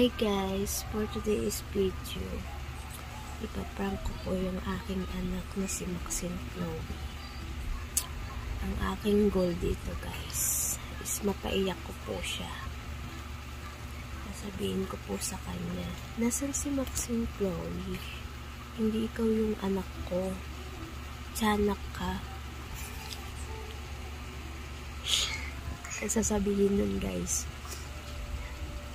Hi guys, for today's video, ipaprank ko po yung aking anak na si Maxine Chloe. Ang aking goal dito guys, is mapaiyak ko po siya. Sasabihin ko po sa kanya, nasan si Maxine Chloe? Hindi ikaw yung anak ko. Tiyanak ka. Ang sasabihin nun guys,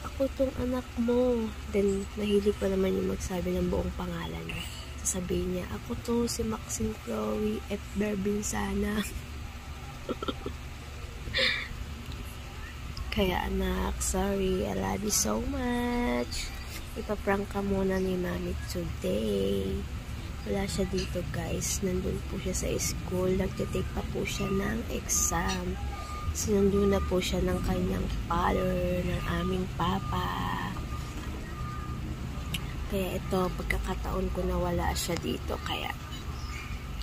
ako tong anak mo. Then, mahilig pa naman yung magsabi ng buong pangalan niya. Sasabihin niya, ako to, si Maxine Chloe F. Berbinsana. Kaya anak, sorry, I love you so much. Ipaprank ka muna ni Mami today. Wala siya dito guys. Nandun po siya sa school. Nagtitake pa po siya ng exam. Sinundo na po siya ng kanyang father, ng aming papa. Kaya ito, pagkakataon ko na wala siya dito. Kaya,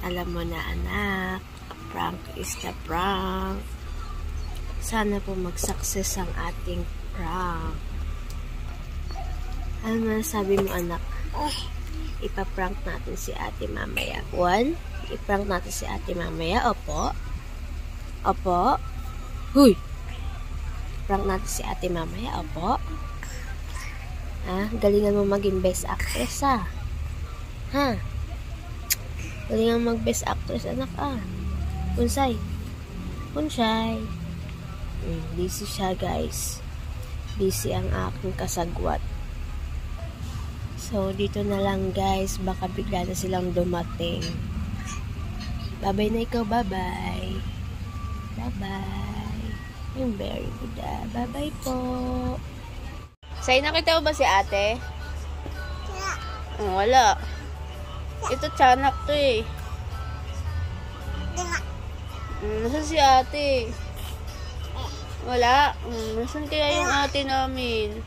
alam mo na anak, prank is the prank. Sana po mag-success ang ating prank. Ano masasabi mo anak? Ipaprank natin si ate mamaya. 1, iprank natin si ate mamaya. Opo. Opo. Huy! Prank natin si ate mamaya, opo. Ha? Galingan mo maging best actress, ha? Ha? Galingan mo mag-best actress, anak, Punsay. Punsay. Busy siya, guys. Busy ang aking kasagwat. So, dito na lang, guys. Baka bigla na silang dumating. Bye-bye na ikaw, bye-bye. Bye-bye. Yung very good. Bye-bye po. Say, nakita mo ba si ate? Wala. Ito, tiyanak to eh. Nasaan si ate? Wala. Nasaan kaya yung ate namin?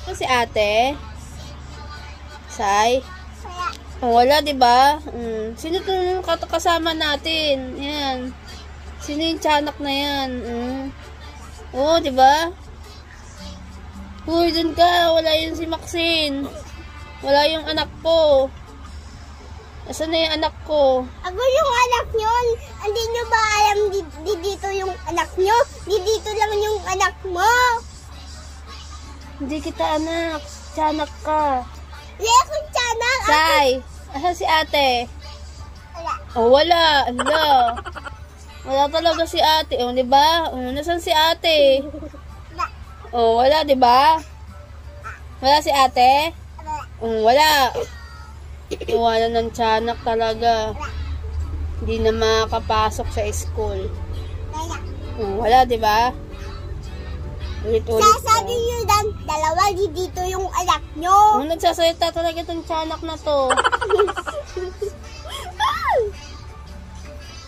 Ito si ate? Say? Wala, diba? Sino to yung kasama natin? Yan. Sino yung tiyanak na yan? Oo, diba? Uy, dun ka. Wala yun si Maxine. Wala yung anak ko. Nasaan na yung anak ko? Ako yung anak nyo. Hindi nyo ba alam dito yung anak nyo? Dito lang yung anak mo. Hindi kita anak. Tiyanak ka. Hindi akong tiyanak. Say, asan si ate? Wala. Oh, wala. Wala. Wala talaga si ate. Oh, diba? Nasaan si ate? Wala. Oh, wala, diba? Wala si ate? Wala. Wala ng tiyanak talaga. Hindi na makakapasok sa school. Wala, diba? Ulit-ulit. Sasabi nyo dan, dalawa dito yung anak nyo. Nagsasalita talaga itong tiyanak na to.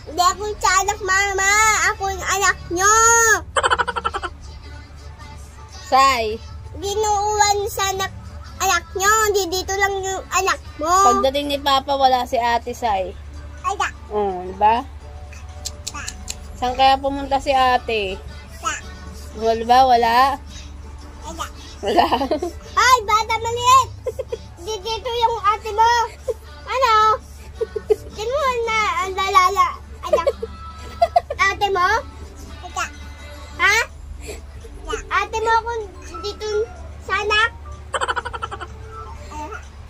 Hindi akong tiyanak, mama. Ako yung anak nyo. Say. Ginuuwan sa anak nyo. Dito lang yung anak mo. Pagdating ni Papa, wala si ate, Say. Ada. Diba? Saan kaya pumunta si ate? Wala ba? Wala? Ada. Wala. Ay, bata maliit. Dito yung ate mo. Ano? Sino mo na ang lalala? Anak. Ate mo? Ada. Ha? Ate mo kung dito sa anak?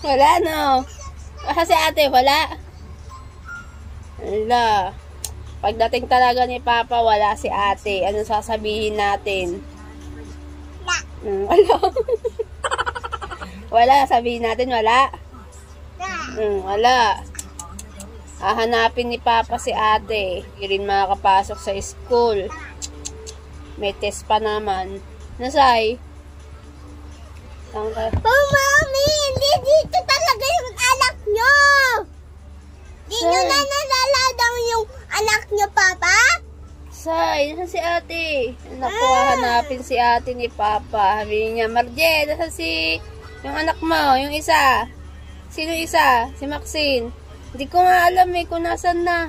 Wala, no? Kasi ate, wala. Wala. Pagdating talaga ni Papa, wala si ate. Anong sasabihin natin? Wala. Wala, sabihin natin wala. Wala. Hahanapin ni Papa si ate. Hindi rin makakapasok sa school. May test pa naman. Nasay? Oh, mami! Hindi dito talaga yung anak nyo! Di nyo na nalala daw yung anak nyo, Papa? Say, nasan si ate? Naku, hahanapin si ate ni Papa. Sabi niya, Marje, nasan si yung anak mo? Yung isa? Sino isa? Si Maxine. Hindi ko nga alam kung nasan na.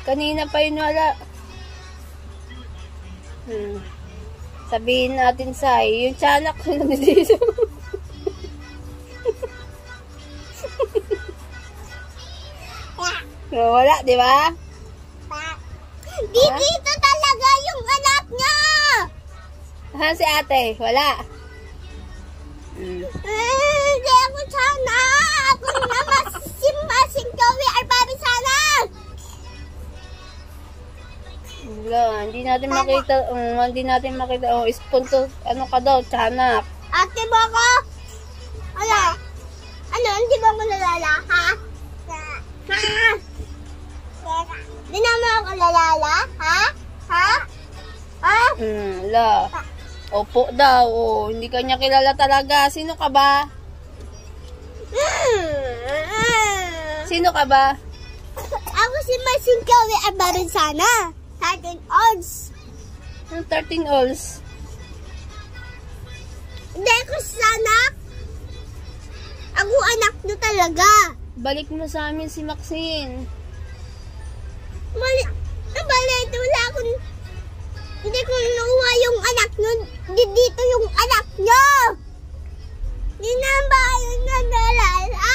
Kanina pa yun wala. Sabihin natin sa yung tiyanak ko nandito. Wala, di ba? Dito talaga yung anak niya. Si ate? Wala. Hindi ako sana. Ako na masim-masing gawi ay babi sana. Wala, hindi natin makita. Oh, ispunto, ano ka daw, tiyanak. Ate mo ako? Ano, hindi ba ako lalala, ha? Ha? Di naman ako lalala, ha? Ha? Ha? La. Opo daw, oh. Hindi ka niya kilala talaga. Sino ka ba? Sino ka ba? Ako si Masingkawi at barin sana. 13 ounce. 13 ounce. Hindi ko sana. Ako anak nyo talaga. Balik mo sa amin si Maxine. Balit, wala akong... Hindi ko nakuha yung anak nyo. Dito yung anak nyo. Hindi na ba yung nandalala?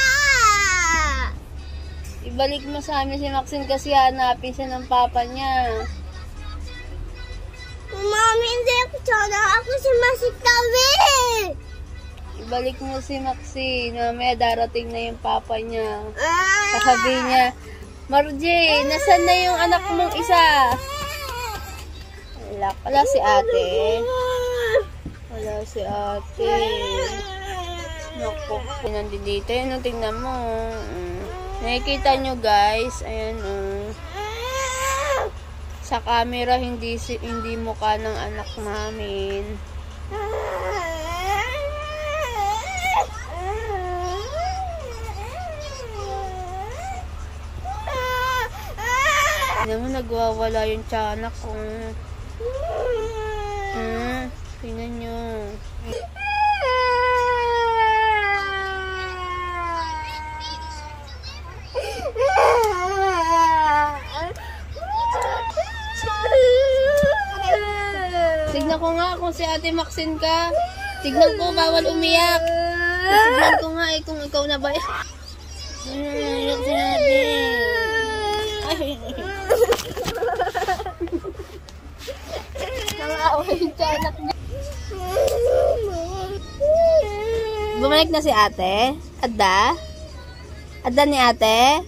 Ibalik mo sa amin si Maxine kasi hanapin siya ng papa niya. Mami, hindi ako sana. Ako si Masikawi. Ibalik mo si Maxine. Mamaya darating na yung papa niya. Sasabihin niya, Marjay, nasan na yung anak mong isa? Wala si ate. Wala si ate. Naku, nandito yun. Tingnan mo. Nakikita nyo guys. Ayan sa camera hindi mukha ng anak namin. Naman nagwawala yung tiyanak ko. Tingnan nyo. Tignan ko nga kung si Ate Maxine ka. Tignan ko, bawal umiyak. Tignan ko nga kung ikaw na ba. Iyak sinabi. Nangawa yung tiyanak niya. Bumalik na si ate? Adda? Adda ni ate?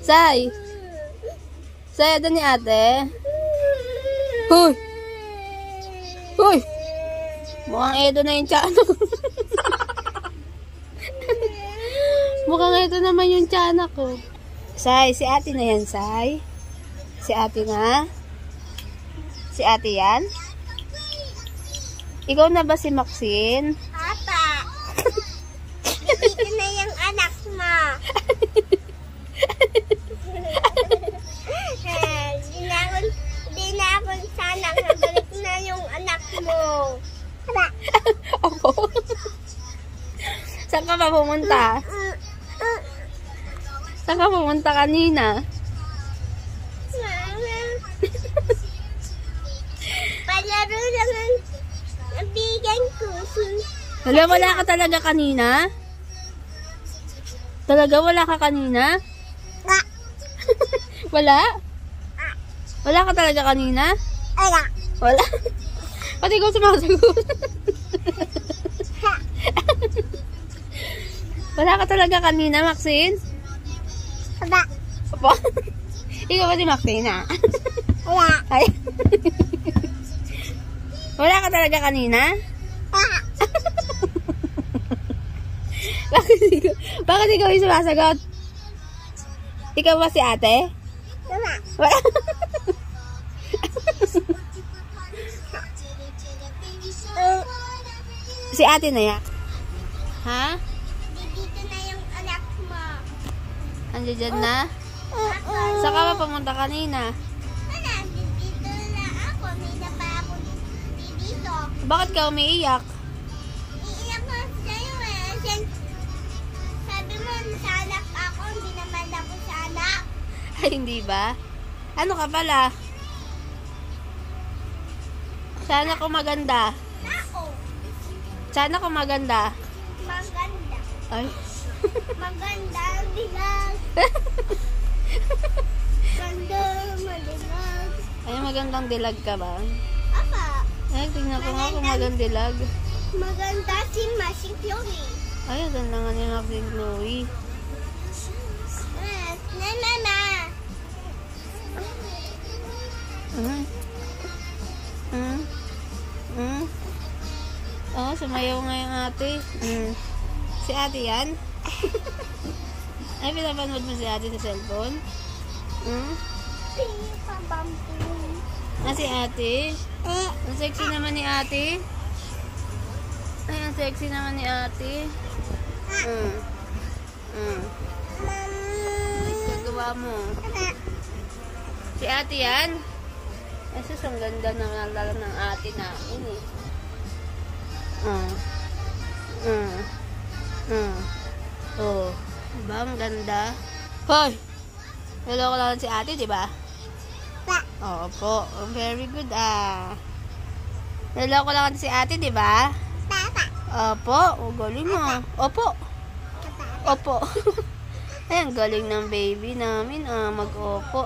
Say? Say, adda ni ate? Huy! Huy! Mukhang edo na yung tiyanak. Mukhang edo naman yung tiyanak ko. Say, si ate na yan, Say. Si ate na? Si ate yan? Ikaw na ba si Maxine? Papa. Dito na yung anak mo. Di na ako sana. Balik na yung anak mo. Papa. Ako? Saan ka ba pumunta? Saan ka pumunta kanina? Palaro naman ang bigan ko. Hala, wala ka talaga kanina? Talaga wala ka kanina? Wala? Wala ka talaga kanina? Wala. Wala? Pati ikaw sumasagot. Wala ka talaga kanina, Maxine? Wala. Opo? Ikaw ba si Maxine, ha? Wala. Ay. Wala ka talaga kanina? Wala. Bakit ikaw yung sumasagot? Ikaw ba si ate? Wala. Wala. Si ate na yan. Ha? Dito na yung anak mo. Andiyan dyan na? Saan ka ba pumunta kanina? Wala. Dito na ako. May na pa ako dito. Bakit ka umiiyak? Iiyak ko sa'yo eh. Sabi mo, sa anak ako. Hindi naman ako sa anak. Ay, hindi ba? Ano ka pala? Sana ko maganda. Ako. Sana ko maganda. Maganda. Ay. Maganda ang dilag. Ganda, madilag. Ay, magandang dilag ka ba? Apa, Ay, tingnan ko nga kung magandang dilag. maganda si Masi Chloe. Ay, ganda nga ni Maxine Chloe. Na. Mm. Mm. Mm. Oh, sumayaw nga yung ate. Mm. Si ate yan? Ay, pinapanood mo si ate sa cellphone? Mm. Ah, si ate? Ang sexy naman ni ate. Ay, ang sexy naman ni ate. Mm. Mm. Gagawa mo. Si ate yan? Ay, sus, ang ganda na lalo ng ate namin eh. Oh. Diba? Ang ganda. Hoy! Naloko lang si ate, diba? Oo po. Very good Naloko lang si ate, diba? Opo. O, galing mo. Opo. Opo. Ay, ang galing ng baby namin. Mag-opo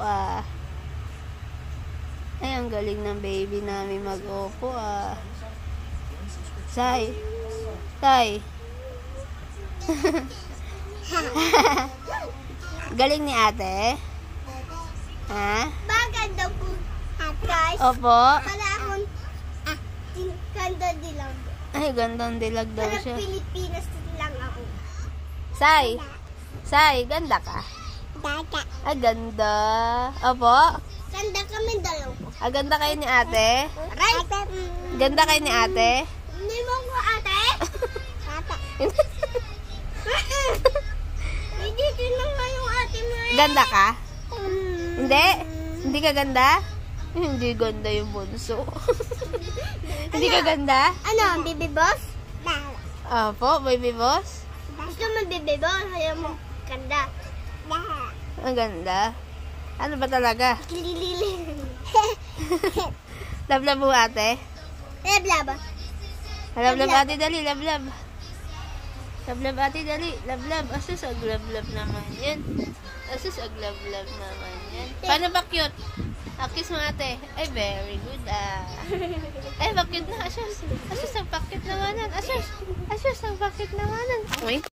Ay, ang galing ng baby namin mag-opo Say. Say. Galing ni ate? Ha? Maganda po. Guys, Opo. para akong ganda dilag. Ay, gandang dilag daw Para siya. Pilipinas lang ako. Say. Say, ganda ka? Dada. Ay, ganda. Opo. Ganda kami dalawa. Ganda kayo ni ate? Right? Ganda kayo ni ate? Hindi mo ko ate? Ate. Hindi tinang nga yung ate mo eh. Ganda ka? Hindi? Hindi ka ganda? Hindi ganda yung bunso. Hindi ka ganda? Ano, baby boss? Opo, baby boss. Gusto mo baby boss? Ayaw mo ganda. Ang ganda. Ano ba talaga? Kililili. Lablab mo ate? Blaba. Lablab ate, dali, lablab. Lablab ate, dali, lablab. Asus, aglablab naman yan. Asus, aglablab naman yan. Paano ba cute? Kiss mo ate. Ay, very good Ay, bakit na? Asus, ang pakit naman yan. Asus, ang pakit naman yan. Uy.